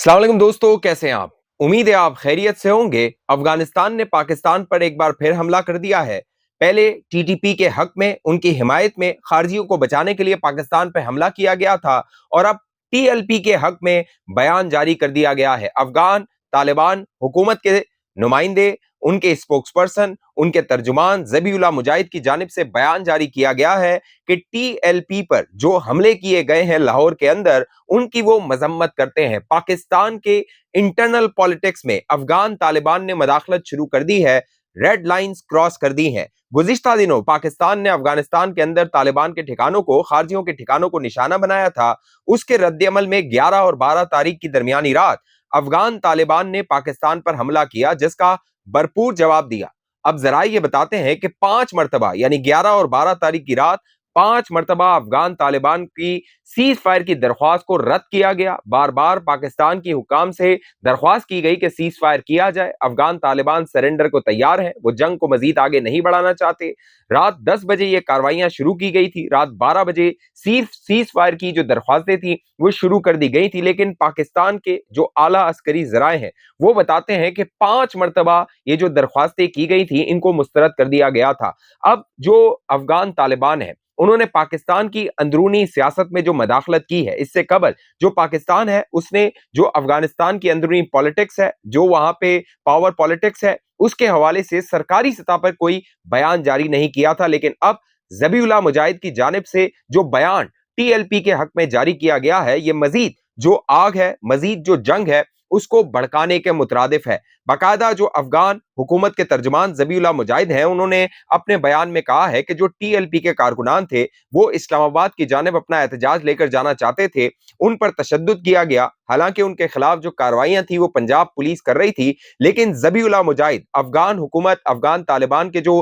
अस्सलाम वालेकुम दोस्तों, कैसे हैं आप? उम्मीद है आप खैरियत से होंगे। अफगानिस्तान ने पाकिस्तान पर एक बार फिर हमला कर दिया है। पहले टीटीपी के हक में, उनकी हिमायत में खारजियों को बचाने के लिए पाकिस्तान पर हमला किया गया था और अब टीएलपी के हक में बयान जारी कर दिया गया है। अफगान तालिबान हुकूमत के नुमाइंदे, उनके स्पोक्सपर्सन, उनके तर्जुमान ज़बीउल्लाह मुजाहिद की जानिब से बयान जारी किया गया है कि टीएलपी पर जो हमले किए गए हैं लाहौर के अंदर, उनकी वो मजम्मत करते हैं। पाकिस्तान के इंटरनल पॉलिटिक्स में अफगान तालिबान ने मदाखलत शुरू कर दी है, रेड लाइंस क्रॉस कर दी हैं। गुज़िश्ता दिनों पाकिस्तान ने अफगानिस्तान के अंदर तालिबान के ठिकानों को, खारजियों के ठिकानों को निशाना बनाया था। उसके रद्द-ए-अमल में 11 और 12 तारीख की दरमियानी रात अफगान तालिबान ने पाकिस्तान पर हमला किया, जिसका भरपूर जवाब दिया। अब जरा ये बताते हैं कि 5 मरतबा, यानी 11 और 12 तारीख की रात 5 मरतबा अफगान तालिबान की सीज फायर की दरख्वास्त को रद्द किया गया। बार बार पाकिस्तान की हुकाम से दरख्वास्त की गई कि सीज फायर किया जाए। अफगान तालिबान सरेंडर को तैयार है, वो जंग को मजीद आगे नहीं बढ़ाना चाहते। रात 10 बजे ये कार्रवाइयां शुरू की गई थी। रात 12 बजे सीज फायर की जो दरख्वास्तें थी वो शुरू कर दी गई थी, लेकिन पाकिस्तान के जो आला अस्करी जराए हैं वो बताते हैं कि 5 मरतबा ये जो दरख्वास्तें की गई थी इनको मुस्तरद कर दिया गया था। अब जो अफगान तालिबान है, उन्होंने पाकिस्तान की अंदरूनी सियासत में जो मदाखलत की है, इससे कबल जो पाकिस्तान है उसने जो अफगानिस्तान की अंदरूनी पॉलिटिक्स है, जो वहां पे पावर पॉलिटिक्स है, उसके हवाले से सरकारी सतह पर कोई बयान जारी नहीं किया था। लेकिन अब ज़बीउल्लाह मुजाहिद की जानिब से जो बयान टीएलपी के हक में जारी किया गया है, ये मजीद जो आग है, मजीद जो जंग है, उसको भड़काने के मुतरादिफ है। बाकायदा जो अफगान हुकूमत के तर्जुमान ज़बीउल्लाह मुजाहिद हैं, उन्होंने अपने बयान में कहा है कि जो टीएलपी के कारकुनान थे वो इस्लामाबाद की जानिब अपना एहतजाज लेकर जाना चाहते थे, उन पर तशद्दुद किया गया। हालांकि उनके खिलाफ जो कार्रवाइयां थी वो पंजाब पुलिस कर रही थी, लेकिन ज़बीउल्लाह मुजाहिद अफगान हुकूमत, अफगान तालिबान के जो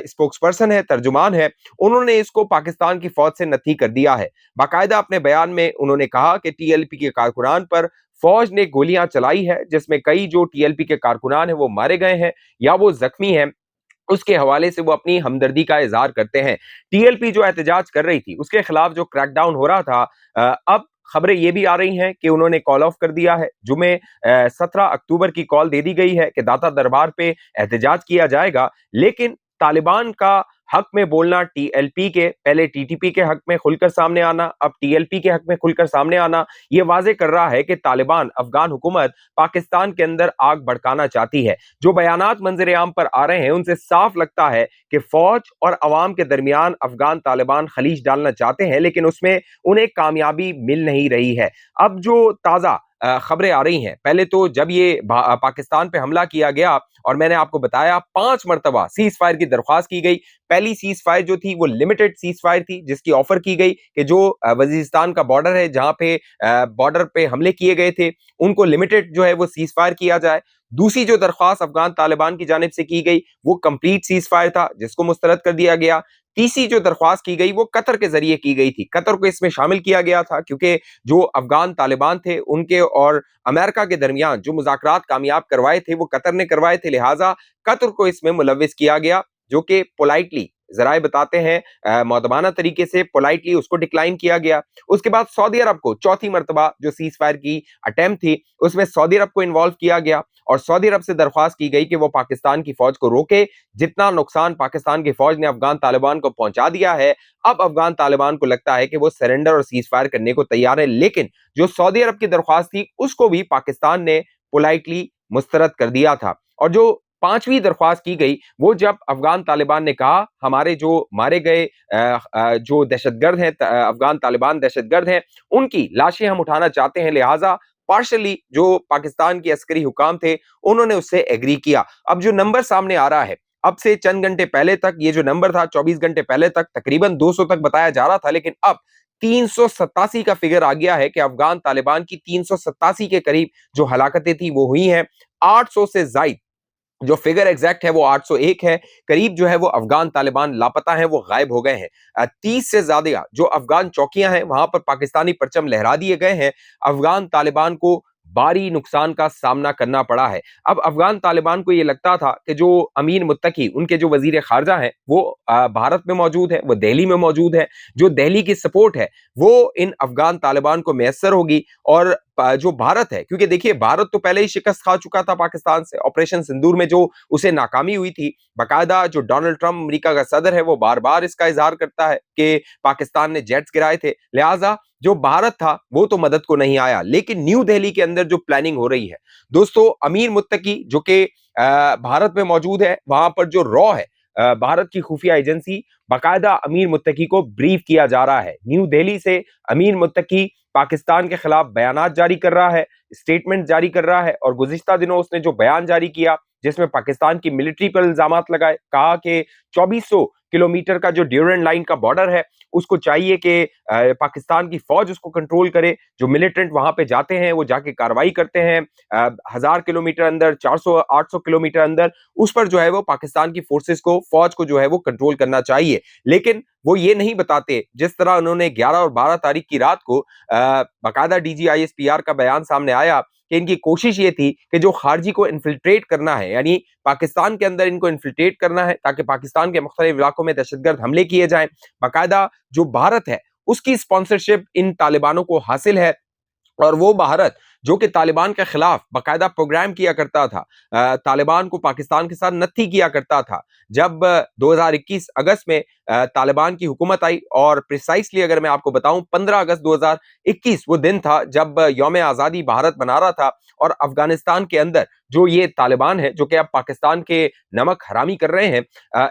स्पोक्सपर्सन है, तर्जुमान है, उन्होंने इसको पाकिस्तान की फौज से नथी कर दिया है। बाकायदा अपने बयान में उन्होंने कहा कि टीएलपी के कारकुनान पर फौज ने गोलियां चलाई है, जिसमें कई जो टीएलपी के कारकुनान है वो मारे गए हैं या वो जख्मी हैं। उसके हवाले से वो अपनी हमदर्दी का इजहार करते हैं। टीएलपी जो एहतजाज कर रही थी उसके खिलाफ जो क्रैकडाउन हो रहा था, अब खबरें ये भी आ रही हैं कि उन्होंने कॉल ऑफ कर दिया है। जुमे 17 अक्टूबर की कॉल दे दी गई है कि दाता दरबार पे एहतजाज किया जाएगा, लेकिन तालिबान का हक में बोलना, टीएलपी के, पहले टीटीपी के हक में खुलकर सामने आना, अब टीएलपी के हक में खुलकर सामने आना, ये वाजे कर रहा है कि तालिबान, अफगान हुकूमत पाकिस्तान के अंदर आग भड़काना चाहती है। जो बयानात मंजर आम पर आ रहे हैं उनसे साफ लगता है कि फौज और अवाम के दरमियान अफगान तालिबान खलीज डालना चाहते हैं, लेकिन उसमें उन्हें कामयाबी मिल नहीं रही है। अब जो ताजा खबरें आ रही हैं, पहले तो जब ये पाकिस्तान पे हमला किया गया और मैंने आपको बताया 5 मरतबा सीज फायर की दरख्वास्त की गई। पहली सीज फायर जो थी वो लिमिटेड सीज फायर थी, जिसकी ऑफर की गई कि जो वजीरिस्तान का बॉर्डर है, जहां पे बॉर्डर पे हमले किए गए थे, उनको लिमिटेड जो है वो सीज फायर किया जाए। दूसरी जो दरख्वास्त अफगान तालिबान की जानिब से की गई वो कंप्लीट सीज फायर था, जिसको मुस्तरद कर दिया गया। तीसरी जो दरख्वास्त की गई वो कतर के जरिए की गई थी। कतर को इसमें शामिल किया गया था क्योंकि जो अफगान तालिबान थे उनके और अमेरिका के दरमियान जो मुज़ाकरात कामयाब करवाए थे वो कतर ने करवाए थे, लिहाजा कतर को इसमें मुलव्विस किया गया, जो कि पोलाइटली जराए बताते हैं मौदबाना तरीके से पोलाइटली उसको डिक्लाइन किया गया। उसके बाद सऊदी अरब को चौथी मरतबा जो सीज फायर की अटेम्प्ट थी उसमें सऊदी अरब को इन्वॉल्व किया गया और सऊदी अरब से दरख्वास्त की गई कि वो पाकिस्तान की फौज को रोके। जितना नुकसान पाकिस्तान की फौज ने अफगान तालिबान को पहुंचा दिया है, अब अफगान तालिबान को लगता है कि वो सरेंडर और सीज फायर करने को तैयार है, लेकिन जो सऊदी अरब की दरख्वास्त थी उसको भी पाकिस्तान ने पोलाइटली मुस्तरद कर दिया था। और जो पांचवी दरख्वास्त की गई वो जब अफगान तालिबान ने कहा हमारे जो मारे गए जो दहशतगर्द हैं, अफगान तालिबान दहशतगर्द हैं, उनकी लाशें हम उठाना चाहते हैं, लिहाजा पार्शली जो पाकिस्तान के अस्करी हुकाम थे उन्होंने उससे एग्री किया। अब जो नंबर सामने आ रहा है, अब से चंद घंटे पहले तक ये जो नंबर था, 24 घंटे पहले तक तकरीबन 200 तक बताया जा रहा था, लेकिन अब 387 का फिगर आ गया है कि अफगान तालिबान की 387 के करीब जो हलाकतें थी वो हुई हैं। 800 से ज्यादा जो फिगर एग्जैक्ट है वो 801 है, करीब जो है वो अफगान तालिबान लापता हैं, वो गायब हो गए हैं। 30 से ज्यादा जो अफगान चौकियां हैं वहां पर पाकिस्तानी परचम लहरा दिए गए हैं। अफगान तालिबान को भारी नुकसान का सामना करना पड़ा है। अब अफगान तालिबान को ये लगता था कि जो अमीन मुत्तकी, उनके जो वजीर खारजा हैं, वो भारत में मौजूद है, वो दिल्ली में मौजूद है, जो दिल्ली की सपोर्ट है वो इन अफगान तालिबान को मैसर होगी और जो भारत है, क्योंकि देखिए भारत तो पहले ही शिकस्त खा चुका था पाकिस्तान से, ऑपरेशन सिंदूर में जो उसे नाकामी हुई थी। बाकायदा जो डोनाल्ड ट्रंप अमेरिका का सदर है वो बार बार इसका इजहार करता है कि पाकिस्तान ने जेट्स गिराए थे, लिहाजा जो भारत था वो तो मदद को नहीं आया। लेकिन न्यू दिल्ली के अंदर जो प्लानिंग हो रही है दोस्तों, अमीर मुत्तकी जो कि भारत में मौजूद है, वहां पर जो रॉ है भारत की खुफिया एजेंसी, बाकायदा अमीर मुत्तकी को ब्रीफ किया जा रहा है। न्यू दिल्ली से अमीर मुत्तकी पाकिस्तान के खिलाफ बयानात जारी कर रहा है, स्टेटमेंट जारी कर रहा है, और गुज़िश्ता दिनों उसने जो बयान जारी किया जिसमें पाकिस्तान की मिलिट्री पर इल्जामात लगाए, कहा कि 2400 किलोमीटर का जो ड्यूरेंट लाइन का बॉर्डर है उसको चाहिए कि पाकिस्तान की फौज उसको कंट्रोल करे। जो मिलिटेंट वहां पे जाते हैं वो जाके कार्रवाई करते हैं 1000 किलोमीटर अंदर, 400-800 किलोमीटर अंदर, उस पर जो है वो पाकिस्तान की फोर्सेस को, फौज को जो है वो कंट्रोल करना चाहिए। लेकिन वो ये नहीं बताते, जिस तरह उन्होंने 11 और 12 तारीख की रात को बाकायदा DGISPR का बयान सामने आया कि इनकी कोशिश ये थी कि जो खारजी को इन्फिल्ट्रेट करना है, यानी पाकिस्तान के अंदर इनको इन्फिल्ट्रेट करना है ताकि पाकिस्तान के मुख्तलिफ इलाकों में दहशतगर्द हमले किए जाएं। बाकायदा जो भारत है उसकी स्पॉन्सरशिप इन तालिबानों को हासिल है, और वो भारत जो कि तालिबान के खिलाफ बाकायदा प्रोग्राम किया करता था, तालिबान को पाकिस्तान के साथ नत्थी किया करता था। जब 2021 अगस्त में तालिबान की हुकूमत आई, और प्रिसाइसली अगर मैं आपको बताऊं 15 अगस्त 2021 वो दिन था जब यौम आज़ादी भारत मना रहा था, और अफगानिस्तान के अंदर जो ये तालिबान है जो कि अब पाकिस्तान के नमक हरामी कर रहे हैं,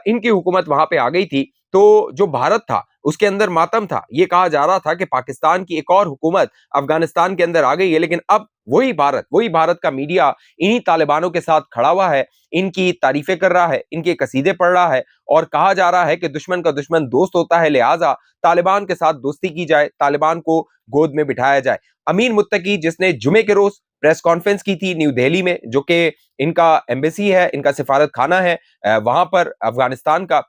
इनकी हुकूमत वहां पे आ गई थी। तो जो भारत था उसके अंदर मातम था, ये कहा जा रहा था कि पाकिस्तान की एक और हुकूमत अफगानिस्तान के अंदर आ गई है। लेकिन अब वही भारत का मीडिया इन्हीं तालिबानों के साथ खड़ा हुआ है, इनकी तारीफें कर रहा है, इनके कसीदे पढ़ रहा है, और कहा जा रहा है कि दुश्मन का दुश्मन दोस्त होता है, लिहाजा तालिबान के साथ दोस्ती की जाए, तालिबान को गोद में बिठाया जाए। अमीर मुत्तकी जिसने जुमे के रोज प्रेस कॉन्फ्रेंस की थी न्यू दिल्ली में, जो कि इनका एम्बेसी है, इनका सिफारत खाना है वहां पर अफगानिस्तान का,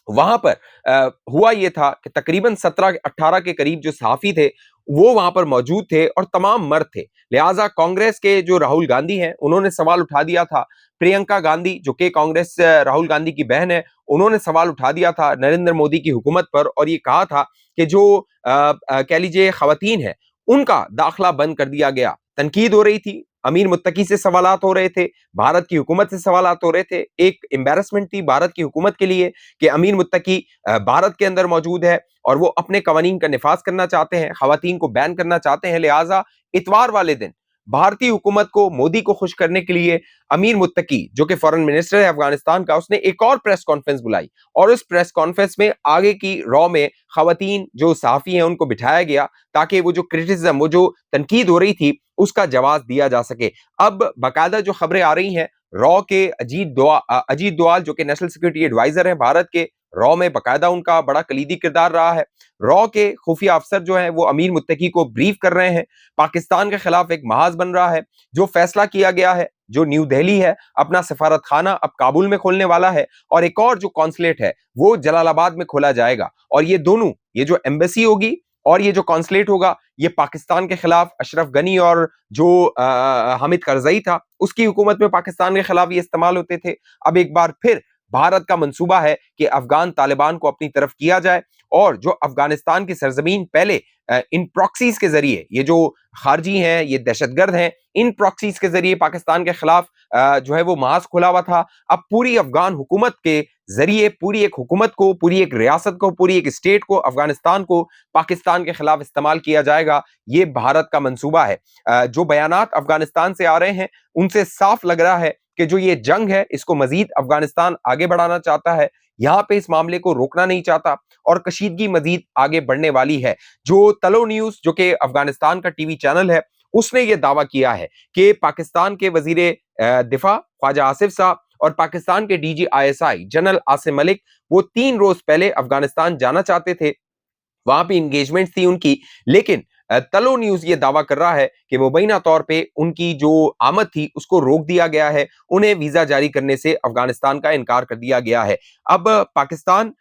वहां पर हुआ यह था कि तकरीबन 17-18 के करीब जो सहाफी थे वो वहां पर मौजूद थे और तमाम मर्द थे। लिहाजा कांग्रेस के जो राहुल गांधी हैं उन्होंने सवाल उठा दिया था, प्रियंका गांधी जो कि कांग्रेस राहुल गांधी की बहन है, उन्होंने सवाल उठा दिया था नरेंद्र मोदी की हुकूमत पर, और ये कहा था कि जो कह लीजिए खवातीन है उनका दाखिला बंद कर दिया गया। तनकीद हो रही थी, अमीर मुत्तकी से सवालात हो रहे थे, भारत की हुकूमत से सवालात हो रहे थे। एक एम्बेरसमेंट थी भारत की हुकूमत के लिए कि अमीर मुत्तकी भारत के अंदर मौजूद है और वो अपने कवानीन का निफाज करना चाहते हैं, खवातीन को बैन करना चाहते हैं। लिहाजा इतवार वाले दिन भारतीय हुकूमत को, मोदी को खुश करने के लिए अमीर मुत्तकी जो कि फॉरेन मिनिस्टर है अफगानिस्तान का, उसने एक और प्रेस कॉन्फ्रेंस बुलाई, और उस प्रेस कॉन्फ्रेंस में आगे की रॉ में खवातीन जो सहाफी हैं उनको बिठाया गया ताकि वो जो क्रिटिसिज्म, वो जो तनकीद हो रही थी उसका जवाब दिया जा सके। अब बाकायदा जो खबरें आ रही हैं रॉ के अजीत दोवाल जो कि नेशनल सिक्योरिटी एडवाइजर हैं भारत के, रॉ में बाकायदा उनका बड़ा कलीदी किरदार रहा है। रॉ के खुफिया अफसर जो हैं वो अमीर मुत्तकी को ब्रीफ कर रहे हैं, पाकिस्तान के खिलाफ एक महाज बन रहा है। जो फैसला किया गया है, जो न्यू दिल्ली है अपना सफारत खाना अब काबुल में खोलने वाला है, और एक और जो कॉन्सुलेट है वो जलालाबाद में खोला जाएगा, और ये दोनों, ये जो एम्बेसी होगी और ये जो कॉन्सुलेट होगा, ये पाकिस्तान के खिलाफ अशरफ गनी और जो हामिद करजई था उसकी हुकूमत में पाकिस्तान के खिलाफ ये इस्तेमाल होते थे। अब एक बार फिर भारत का मंसूबा है कि अफगान तालिबान को अपनी तरफ किया जाए, और जो अफगानिस्तान की सरजमीन पहले इन प्रॉक्सीज के जरिए, ये जो खारजी हैं, ये दहशतगर्द हैं, इन प्रॉक्सीज के जरिए पाकिस्तान के खिलाफ जो है वो मास खुला हुआ था। अब पूरी अफगान हुकूमत के जरिए पूरी एक हुकूमत को, पूरी एक रियासत को, पूरी एक स्टेट को, अफगानिस्तान को पाकिस्तान के खिलाफ इस्तेमाल किया जाएगा। ये भारत का मंसूबा है। जो बयानात अफगानिस्तान से आ रहे हैं उनसे साफ लग रहा है कि जो ये जंग है इसको मजीद अफगानिस्तान आगे बढ़ाना चाहता है, यहाँ पे इस मामले को रोकना नहीं चाहता, और कशीदगी मजीद आगे बढ़ने वाली है। जो तलो न्यूज जो कि अफगानिस्तान का टीवी चैनल है, उसने ये दावा किया है कि पाकिस्तान के वजीरे दिफा ख्वाजा आसिफ साहब और पाकिस्तान के DGISI जनरल आसिम मलिक वो 3 रोज पहले अफगानिस्तान जाना चाहते थे, वहां पे इंगेजमेंट थी उनकी, लेकिन तलो न्यूज ये दावा कर रहा है कि मुबैना तौर पे उनकी जो आमद थी उसको रोक दिया गया है, उन्हें वीजा जारी करने से अफगानिस्तान का इनकार कर दिया गया है। अब पाकिस्तान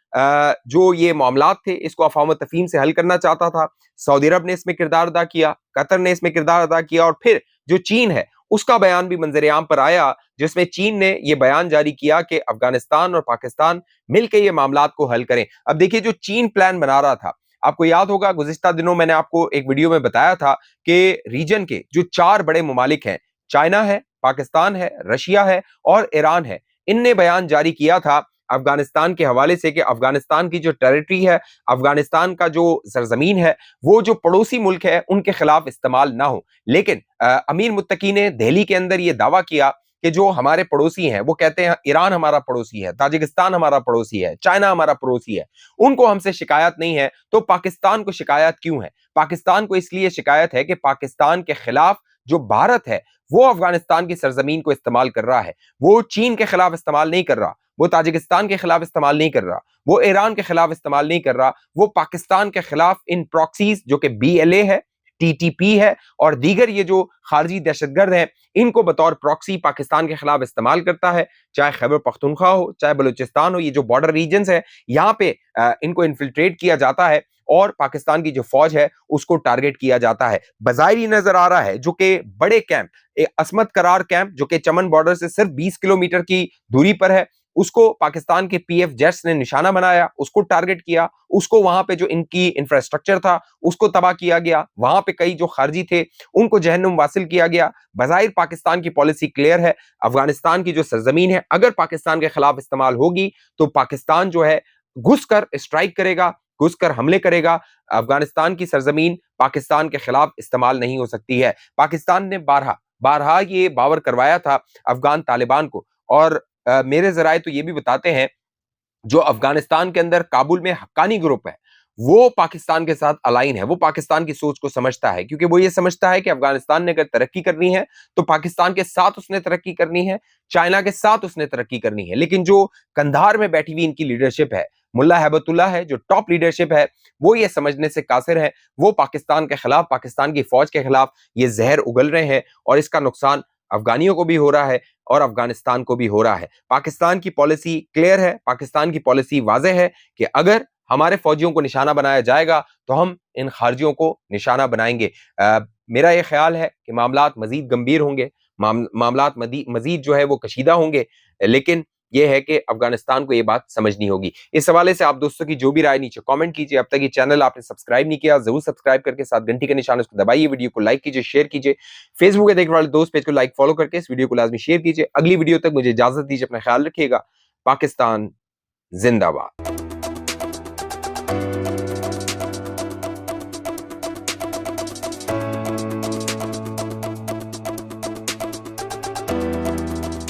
जो ये मामलात थे इसको अफवाह तफहीम से हल करना चाहता था। सऊदी अरब ने इसमें किरदार अदा किया, कतर ने इसमें किरदार अदा किया, और फिर जो चीन है उसका बयान भी मंजर आम पर आया, जिसमें चीन ने यह बयान जारी किया कि अफगानिस्तान और पाकिस्तान मिलकर ये मामलात को हल करें। अब देखिए जो चीन प्लान बना रहा था, आपको याद होगा गुज़िश्ता दिनों मैंने आपको एक वीडियो में बताया था कि रीजन के जो 4 बड़े ममालिक हैं, चाइना है, पाकिस्तान है, रशिया है और ईरान है, इनने बयान जारी किया था अफगानिस्तान के हवाले से कि अफगानिस्तान की जो टेरिटरी है, अफगानिस्तान का जो सरजमीन है, वो जो पड़ोसी मुल्क है उनके खिलाफ इस्तेमाल ना हो। लेकिन अमीर मुत्तकी ने दिल्ली के अंदर ये दावा किया कि जो हमारे पड़ोसी हैं, वो कहते हैं ईरान हमारा पड़ोसी है, ताजिकिस्तान हमारा पड़ोसी है, चाइना हमारा पड़ोसी है, उनको हमसे शिकायत नहीं है, तो पाकिस्तान को शिकायत क्यों है? पाकिस्तान को इसलिए शिकायत है कि पाकिस्तान के खिलाफ जो भारत है वो अफगानिस्तान की सरजमीन को इस्तेमाल कर रहा है। वो चीन के खिलाफ इस्तेमाल नहीं कर रहा, वो ताजिकिस्तान के खिलाफ इस्तेमाल नहीं कर रहा, वो ईरान के खिलाफ इस्तेमाल नहीं कर रहा, वो पाकिस्तान के खिलाफ इन प्रॉक्सीज जो कि BLA है, TTP है और दीगर ये जो खारजी दहशतगर्द हैं, इनको बतौर प्रॉक्सी पाकिस्तान के खिलाफ इस्तेमाल करता है। चाहे खैबर पख्तूनख्वा हो, चाहे बलूचिस्तान हो, ये जो बॉर्डर रीजन्स है, यहाँ पे इनको इन्फिल्ट्रेट किया जाता है और पाकिस्तान की जो फौज है उसको टारगेट किया जाता है। बज़ाहिर नजर आ रहा है जो कि बड़े कैंप, असमत करार कैंप जो कि चमन बॉर्डर से सिर्फ 20 किलोमीटर की दूरी पर है, उसको पाकिस्तान के PF जेट्स ने निशाना बनाया, उसको टारगेट किया, उसको वहां पे जो इनकी इंफ्रास्ट्रक्चर था उसको तबाह किया गया, वहां पे कई जो खारजी थे उनको जहन्नुम वासिल किया गया। बज़ाहिर पाकिस्तान की पॉलिसी क्लियर है, अफगानिस्तान की जो सरजमीन है अगर पाकिस्तान के खिलाफ इस्तेमाल होगी तो पाकिस्तान जो है घुसकर स्ट्राइक करेगा, घुसकर हमले करेगा। अफगानिस्तान की सरजमीन पाकिस्तान के खिलाफ इस्तेमाल नहीं हो सकती है। पाकिस्तान ने बारहा ये बावर करवाया था अफगान तालिबान को और मेरे जराए तो ये भी बताते हैं जो अफगानिस्तान के अंदर काबुल में हक्कानी ग्रुप है वो पाकिस्तान के साथ अलाइन है, वो पाकिस्तान की सोच को समझता है क्योंकि वो ये समझता है कि अफगानिस्तान ने अगर तरक्की करनी है तो पाकिस्तान के साथ उसने तरक्की करनी है, चाइना के साथ उसने तरक्की करनी है। लेकिन जो कंधार में बैठी हुई इनकी लीडरशिप है, मुल्ला हैबतुल्लाह है जो टॉप लीडरशिप है, वो ये समझने से कासिर है, वो पाकिस्तान के खिलाफ, पाकिस्तान की फौज के खिलाफ ये जहर उगल रहे हैं और इसका नुकसान अफगानियों को भी हो रहा है और अफगानिस्तान को भी हो रहा है। पाकिस्तान की पॉलिसी क्लियर है, पाकिस्तान की पॉलिसी वाज़ेह है कि अगर हमारे फौजियों को निशाना बनाया जाएगा तो हम इन खारजियों को निशाना बनाएंगे। मेरा ये ख्याल है कि मामलात मजीद गंभीर होंगे, मामलात मजीद जो है वो कशीदा होंगे, लेकिन ये है कि अफगानिस्तान को ये बात समझनी होगी। इस हवाले से आप दोस्तों की जो भी राय नीचे कमेंट कीजिए। अब तक ये चैनल आपने सब्सक्राइब नहीं किया जरूर सब्सक्राइब करके साथ घंटी के निशान उसको दबाइए, वीडियो को लाइक कीजिए, शेयर कीजिए, फेसबुक पे देखने वाले दोस्त पेज को लाइक फॉलो करके इस वीडियो को लाजमी शेयर कीजिए। अगली वीडियो तक मुझे इजाजत दीजिए, अपना ख्याल रखिएगा। पाकिस्तान जिंदाबाद।